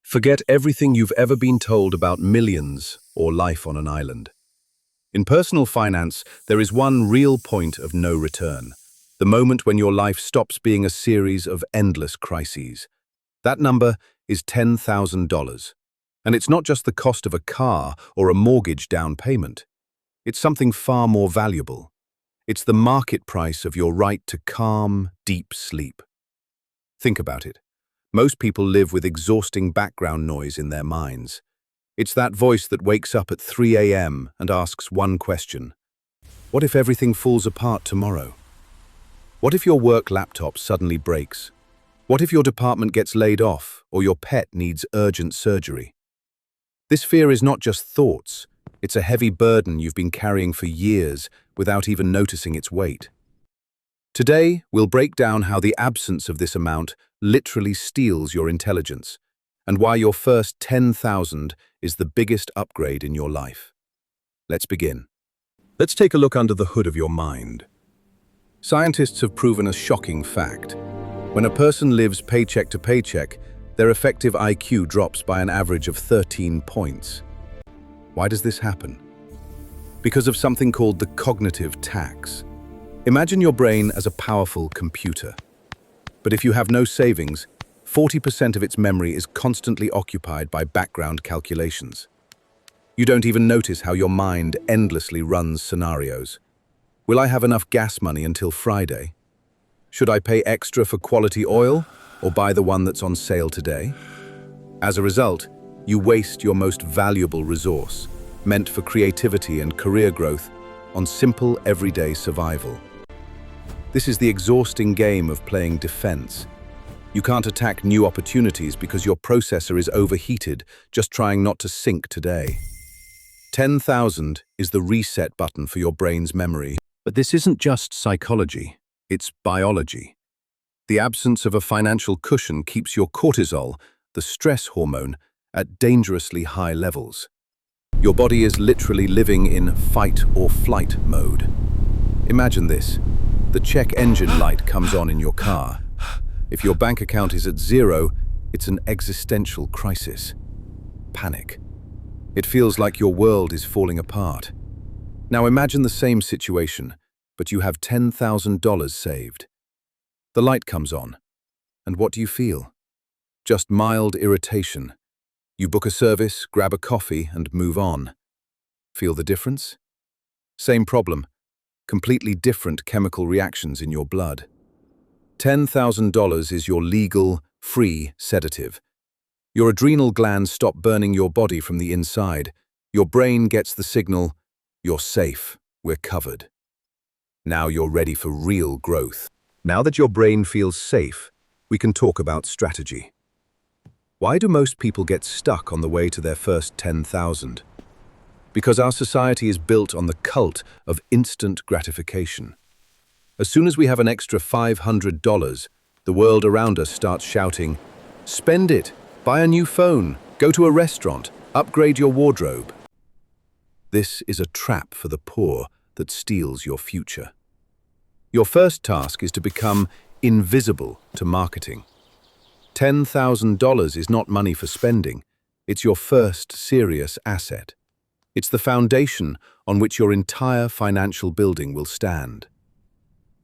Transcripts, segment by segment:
Forget everything you've ever been told about millions or life on an island. In personal finance, there is one real point of no return. The moment when your life stops being a series of endless crises. That number is $10,000. And it's not just the cost of a car or a mortgage down payment. It's something far more valuable. It's the market price of your right to calm, deep sleep. Think about it. Most people live with exhausting background noise in their minds. It's that voice that wakes up at 3 a.m. and asks one question. What if everything falls apart tomorrow? What if your work laptop suddenly breaks? What if your department gets laid off or your pet needs urgent surgery? This fear is not just thoughts. It's a heavy burden you've been carrying for years without even noticing its weight. Today, we'll break down how the absence of this amount literally steals your intelligence, and why your first 10,000 is the biggest upgrade in your life. Let's begin. Let's take a look under the hood of your mind. Scientists have proven a shocking fact. When a person lives paycheck to paycheck, their effective IQ drops by an average of 13 points. Why does this happen? Because of something called the cognitive tax. Imagine your brain as a powerful computer. But if you have no savings, 40% of its memory is constantly occupied by background calculations. You don't even notice how your mind endlessly runs scenarios. Will I have enough gas money until Friday? Should I pay extra for quality oil or buy the one that's on sale today? As a result, you waste your most valuable resource, meant for creativity and career growth, on simple everyday survival. This is the exhausting game of playing defense. You can't attack new opportunities because your processor is overheated, just trying not to sink today. 10,000 is the reset button for your brain's memory. But this isn't just psychology, it's biology. The absence of a financial cushion keeps your cortisol, the stress hormone, at dangerously high levels. Your body is literally living in fight or flight mode. Imagine this. The check engine light comes on in your car. If your bank account is at zero, it's an existential crisis. Panic. It feels like your world is falling apart. Now imagine the same situation, but you have $10,000 saved. The light comes on, and what do you feel? Just mild irritation. You book a service, grab a coffee, and move on. Feel the difference? Same problem. Completely different chemical reactions in your blood. $10,000 is your legal, free sedative. Your adrenal glands stop burning your body from the inside. Your brain gets the signal, you're safe, we're covered. Now you're ready for real growth. Now that your brain feels safe, we can talk about strategy. Why do most people get stuck on the way to their first 10,000? Because our society is built on the cult of instant gratification. As soon as we have an extra $500, the world around us starts shouting, "Spend it, buy a new phone, go to a restaurant, upgrade your wardrobe." This is a trap for the poor that steals your future. Your first task is to become invisible to marketing. $10,000 is not money for spending, it's your first serious asset. It's the foundation on which your entire financial building will stand.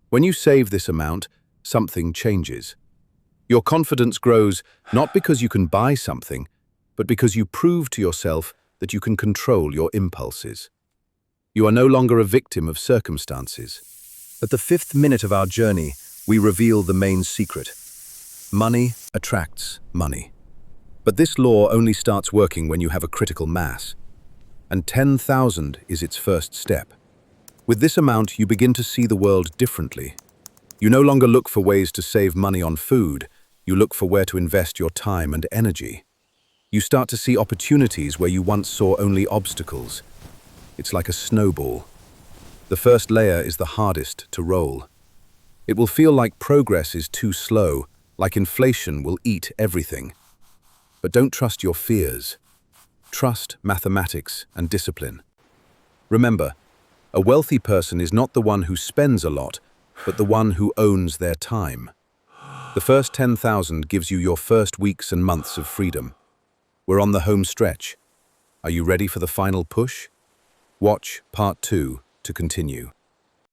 When you save this amount, something changes. Your confidence grows not because you can buy something, but because you prove to yourself that you can control your impulses. You are no longer a victim of circumstances. At the 5th minute of our journey, we reveal the main secret. Money attracts money. But this law only starts working when you have a critical mass. And 10,000 is its first step. With this amount, you begin to see the world differently. You no longer look for ways to save money on food, you look for where to invest your time and energy. You start to see opportunities where you once saw only obstacles. It's like a snowball. The first layer is the hardest to roll. It will feel like progress is too slow, like inflation will eat everything. But don't trust your fears. Trust mathematics and discipline. Remember, a wealthy person is not the one who spends a lot, but the one who owns their time. The first 10,000 gives you your first weeks and months of freedom. We're on the home stretch. Are you ready for the final push? Watch part 2 to continue.